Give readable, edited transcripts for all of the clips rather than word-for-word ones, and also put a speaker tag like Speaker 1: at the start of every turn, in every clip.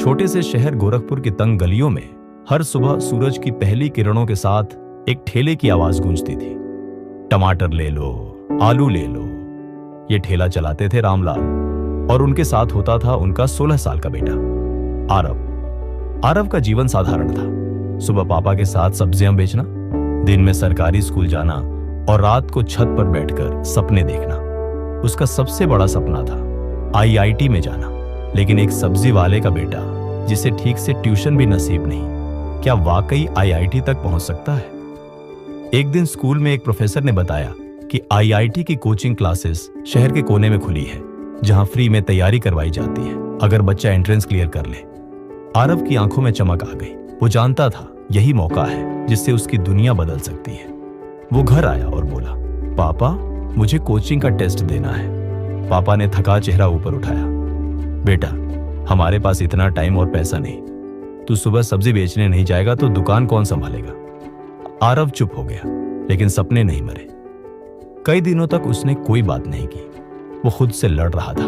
Speaker 1: छोटे से शहर गोरखपुर की तंग गलियों में हर सुबह सूरज की पहली किरणों के साथ एक ठेले की आवाज गूंजती थी। टमाटर ले लो, आलू ले लो। ये ठेला चलाते थे रामलाल और उनके साथ होता था उनका 16 साल का बेटा आरव। आरव का जीवन साधारण था। सुबह पापा के साथ सब्जियां बेचना, दिन में सरकारी स्कूल जाना और रात को छत पर बैठकर सपने देखना। उसका सबसे बड़ा सपना था आईआईटी में जाना। लेकिन एक सब्जी वाले का बेटा जिसे ठीक से ट्यूशन भी नसीब नहीं, क्या वाकई आईआईटी तक पहुंच सकता है? एक दिन स्कूल में एक प्रोफेसर ने बताया कि आईआईटी की कोचिंग क्लासेस शहर के कोने में खुली है, जहां फ्री में तैयारी करवाई जाती है अगर बच्चा एंट्रेंस क्लियर कर ले। आरव की आंखों में चमक आ गई। वो जानता था यही मौका है जिससे उसकी दुनिया बदल सकती है। वो घर आया और बोला, पापा मुझे कोचिंग का टेस्ट देना है। पापा ने थका चेहरा ऊपर उठाया, बेटा हमारे पास इतना टाइम और पैसा नहीं। तू सुबह सब्जी बेचने नहीं जाएगा तो दुकान कौन संभालेगा? आरव चुप हो गया, लेकिन सपने नहीं मरे। कई दिनों तक उसने कोई बात नहीं की। वो खुद से लड़ रहा था,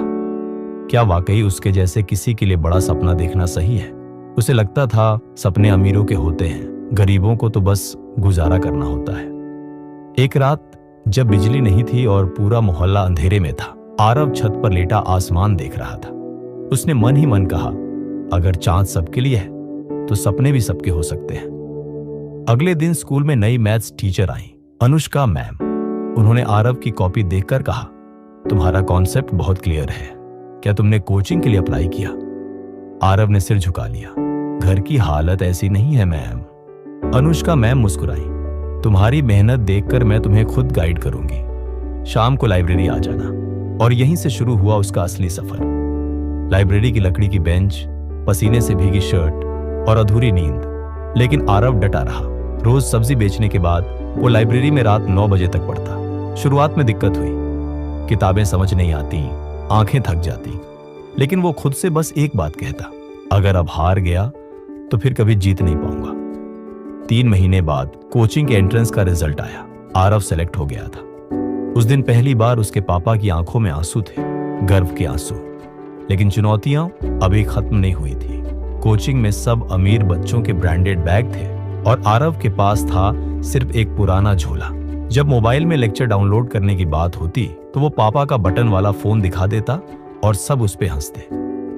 Speaker 1: क्या वाकई उसके जैसे किसी के लिए बड़ा सपना देखना सही है? उसे लगता था सपने अमीरों के होते हैं, गरीबों को तो बस गुजारा करना होता है। एक रात जब बिजली नहीं थी और पूरा मोहल्ला अंधेरे में था, आरव छत पर लेटा आसमान देख रहा था। उसने मन ही मन कहा, अगर चांद सबके लिए है तो सपने भी सबके हो सकते हैं। अगले दिन स्कूल में नई मैथ्स टीचर आई, अनुष्का मैम। उन्होंने आरव की कॉपी देखकर कहा, तुम्हारा कॉन्सेप्ट बहुत क्लियर है, क्या तुमने कोचिंग के लिए अप्लाई किया? आरव ने सिर झुका लिया, घर की हालत ऐसी नहीं है मैम। अनुष्का मैम मुस्कुराई, तुम्हारी मेहनत देखकर मैं तुम्हें खुद गाइड करूंगी। शाम को लाइब्रेरी आ जाना। और यहीं से शुरू हुआ उसका असली सफर। लाइब्रेरी की लकड़ी की बेंच, पसीने से भीगी शर्ट और अधूरी नींद। लेकिन आरव डटा रहा। रोज सब्जी बेचने के बाद वो लाइब्रेरी में रात 9 बजे तक पढ़ता। शुरुआत में दिक्कत हुई, किताबें समझ नहीं आती, आंखें थक जाती। लेकिन वो खुद से बस एक बात कहता, अगर अब हार गया तो फिर कभी जीत नहीं पाऊंगा। 3 महीने बाद कोचिंग के एंट्रेंस का रिजल्ट आया। आरव सेलेक्ट हो गया था। उस दिन पहली बार उसके पापा की आंखों में आंसू थे, गर्व के आंसू। लेकिन चुनौतियां अभी खत्म नहीं हुई थी। कोचिंग में सब अमीर बच्चों के ब्रांडेड बैग थे और आरव के पास था सिर्फ एक पुराना झोला। जब मोबाइल में लेक्चर डाउनलोड करने की बात होती तो वो पापा का बटन वाला फोन दिखा देता और सब उस पे हंसते।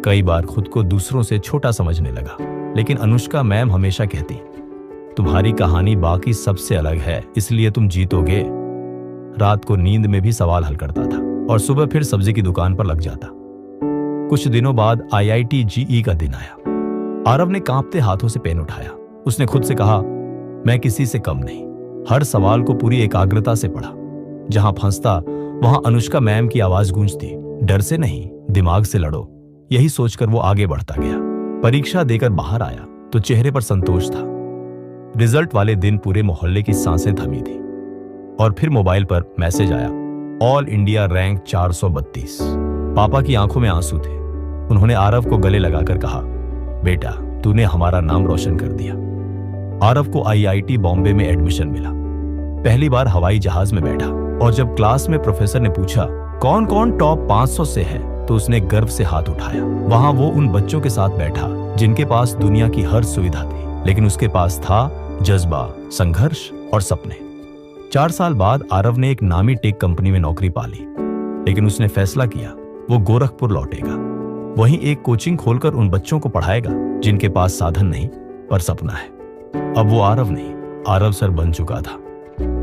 Speaker 1: कई बार खुद को दूसरों से छोटा समझने लगा। लेकिन अनुष्का मैम हमेशा कहती, तुम्हारी कहानी बाकी सबसे अलग है, इसलिए तुम जीतोगे। रात को नींद में भी सवाल हल करता था और सुबह फिर सब्जी की दुकान पर लग जाता। कुछ दिनों बाद आईआईटी जेईई का दिन आया। आरव ने कांपते हाथों से पेन उठाया। उसने खुद से कहा, मैं किसी से कम नहीं। हर सवाल को पूरी एकाग्रता से पढ़ा। जहां फंसता वहां अनुष्का मैम की आवाज गूंजती, डर से नहीं, दिमाग से लड़ो। यही सोचकर वो आगे बढ़ता गया। परीक्षा देकर बाहर आया तो चेहरे पर संतोष था। रिजल्ट वाले दिन पूरे मोहल्ले की सांसें थमी थी। और फिर मोबाइल पर मैसेज आया, ऑल इंडिया रैंक 432। पापा की आंखों में आंसू थे। उन्होंने आरव को गले लगाकर कहा, बेटा तूने हमारा नाम रोशन कर दिया। आरव को आईआईटी बॉम्बे में एडमिशन मिला। पहली बार हवाई जहाज में बैठा और जब क्लास में प्रोफेसर ने पूछा कौन कौन टॉप 500 से है तो उसने गर्व से हाथ उठाया। वहां वो उन बच्चों के साथ बैठा जिनके पास दुनिया की हर सुविधा थी, लेकिन उसके पास था जज्बा, संघर्ष और सपने। 4 साल बाद आरव ने एक नामी टेक कंपनी में नौकरी पा ली। लेकिन उसने फैसला किया वो गोरखपुर लौटेगा। वहीं एक कोचिंग खोलकर उन बच्चों को पढ़ाएगा जिनके पास साधन नहीं पर सपना है। अब वो आरव नहीं, आरव सर बन चुका था।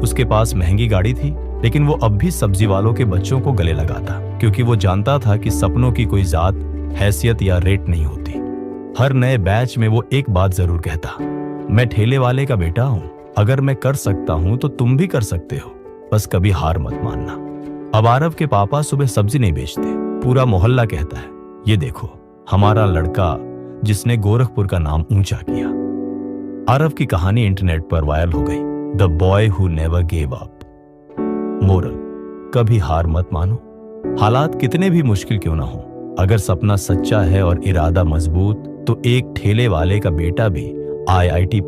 Speaker 1: उसके पास महंगी गाड़ी थी, लेकिन वो अब भी सब्जी वालों के बच्चों को गले लगाता, क्योंकि वो जानता था कि सपनों की कोई जात, हैसियत या रेट नहीं होती। हर नए बैच में वो एक बात जरूर कहता, मैं ठेले वाले का बेटा हूं। अगर मैं कर सकता हूं तो तुम भी कर सकते हो, बस कभी हार मत मानना। अब आरव के पापा सुबह सब्जी नहीं बेचते। पूरा मोहल्ला कहता है, ये देखो हमारा लड़का जिसने गोरखपुर का नाम ऊंचा किया। आरव की कहानी इंटरनेट पर वायरल हो गई, the boy who never gave up. Moral, कभी हार मत मानो। हालात कितने भी मुश्किल क्यों ना हो, अगर सपना सच्चा है और इरादा मजबूत तो एक ठेले वाले का बेटा भी आईआईटी